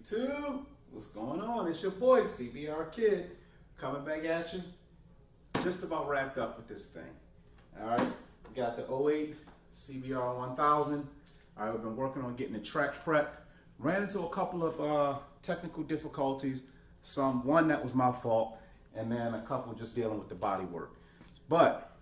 YouTube, what's going on? It's your boy CBR Kid coming back at you. Just about wrapped up with this thing. All right, we got the 08 CBR 1000. All right, we've been working on getting the track prep. Ran into a couple of technical difficulties. One that was my fault, and then a couple just dealing with the body work. But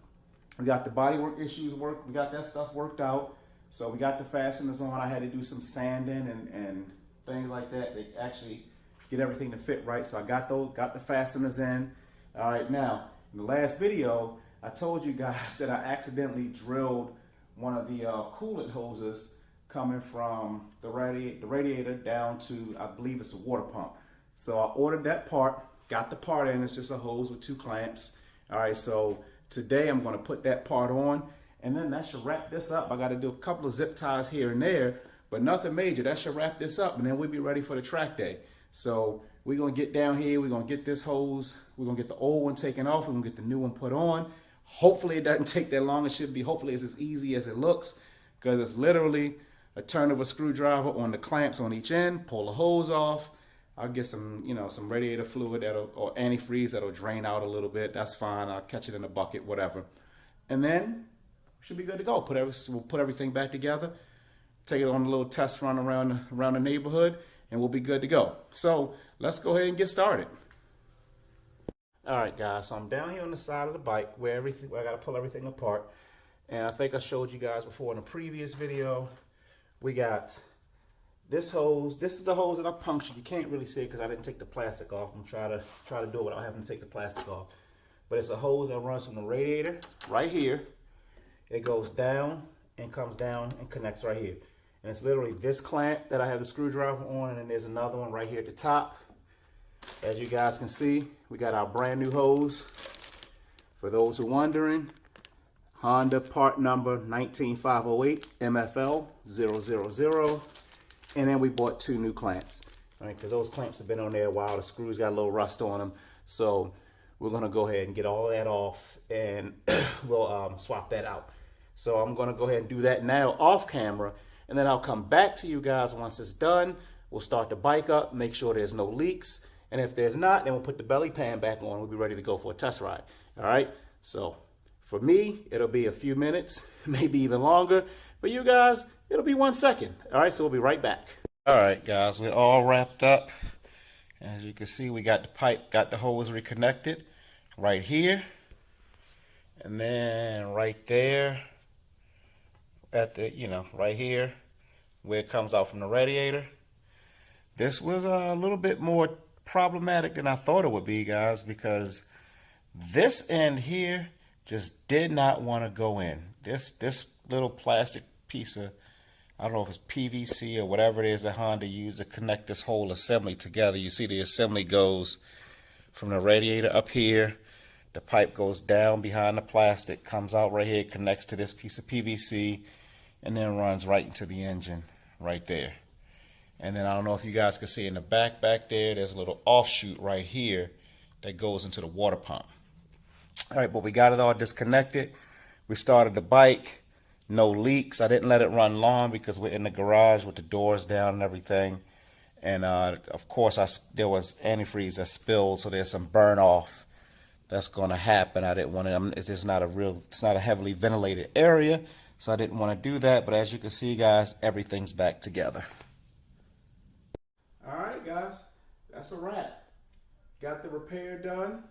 we got the body work issues worked. We got that stuff worked out. So we got the fasteners on. I had to do some sanding and things like that to actually get everything to fit right. So I got the fasteners in. All right, now in the last video, I told you guys that I accidentally drilled one of the coolant hoses coming from the radiator down to, I believe it's the water pump. So I ordered that part, got the part in. It's just a hose with 2 clamps. All right, so today I'm going to put that part on, and then that should wrap this up. I got to do a couple of zip ties here and there, but nothing major. That should wrap this up, and then we'll be ready for the track day. So we're going to get down here. We're going to get this hose. We're going to get the old one taken off. We're going to get the new one put on. Hopefully it doesn't take that long. It should be. Hopefully it's as easy as it looks, because it's literally a turn of a screwdriver on the clamps on each end. Pull the hose off. I'll get some, some radiator fluid or antifreeze that'll drain out a little bit. That's fine. I'll catch it in a bucket, whatever. And then we should be good to go. We'll put everything back together, take it on a little test run around the neighborhood, and we'll be good to go. So let's go ahead and get started. All right, guys. So I'm down here on the side of the bike where I got to pull everything apart. And I think I showed you guys before in a previous video. We got this hose. This is the hose that I punctured. You can't really see it because I didn't take the plastic off. I'm trying to do it without having to take the plastic off. But it's a hose that runs from the radiator right here. It goes down and comes down and connects right here. And it's literally this clamp that I have the screwdriver on, and then there's another one right here at the top. As you guys can see, we got our brand new hose. For those who are wondering, Honda part number 19508 MFL 000. And then we bought 2 new clamps, right? Because those clamps have been on there a while. The screws got a little rust on them. So we're going to go ahead and get all of that off, and we'll swap that out. So I'm going to go ahead and do that now off camera, and then I'll come back to you guys once it's done. We'll start the bike up, make sure there's no leaks. And if there's not, then we'll put the belly pan back on. We'll be ready to go for a test ride. All right. So for me, it'll be a few minutes, maybe even longer. For you guys, it'll be 1 second. All right, so we'll be right back. All right, guys, we're all wrapped up. As you can see, we got the pipe, got the hose reconnected right here. And then right there at the, right here where it comes out from the radiator. This was a little bit more problematic than I thought it would be, guys, because this end here just did not want to go in. This little plastic piece of, I don't know if it's PVC or whatever it is that Honda used to connect this whole assembly together. You see the assembly goes from the radiator up here. The pipe goes down behind the plastic, comes out right here, connects to this piece of PVC, and then runs right into the engine right there. And then I don't know if you guys can see in the back there, there's a little offshoot right here that goes into the water pump. All right, but we got it all disconnected. We started the bike, no leaks. I didn't let it run long because we're in the garage with the doors down and everything. And of course, there was antifreeze that spilled, so there's some burn off that's going to happen. I didn't want to. It's not a heavily ventilated area, so I didn't want to do that. But as you can see, guys, everything's back together. All right, guys, that's a wrap. Got the repair done.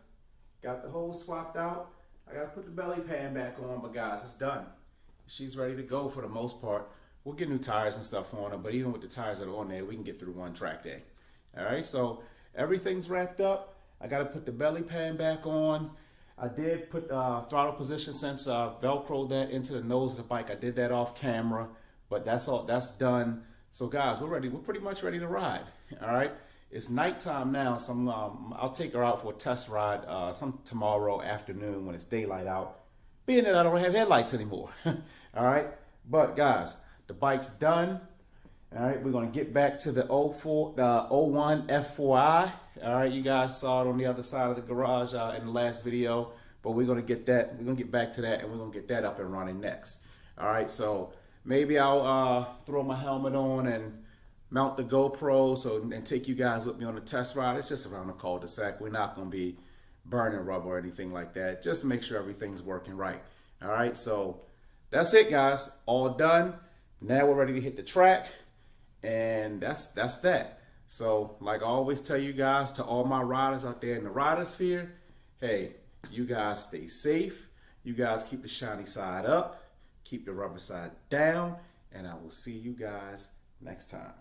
Got the hose swapped out. I got to put the belly pan back on, but guys, it's done. She's ready to go for the most part. We'll get new tires and stuff on her, but even with the tires that are on there, we can get through one track day. All right, so everything's wrapped up. I got to put the belly pan back on. I did put throttle position sensor, Velcro that into the nose of the bike. I did that off camera, but that's all. That's done. So guys, we're ready. We're pretty much ready to ride. All right. It's nighttime now, so I'll take her out for a test ride tomorrow afternoon when it's daylight out, being that I don't have headlights anymore. All right, but guys, the bike's done. All right, we're gonna get back to the 01 F4i. All right, you guys saw it on the other side of the garage in the last video, but we're gonna get that. We're gonna get back to that, and we're gonna get that up and running next. All right, so maybe I'll throw my helmet on and mount the GoPro and take you guys with me on the test ride. It's just around the cul-de-sac. We're not going to be burning rubber or anything like that. Just make sure everything's working right. All right, so that's it, guys. All done. Now we're ready to hit the track, and that's that. So, like I always tell you guys, to all my riders out there in the rider sphere, hey, you guys stay safe. You guys keep the shiny side up, keep the rubber side down, and I will see you guys next time.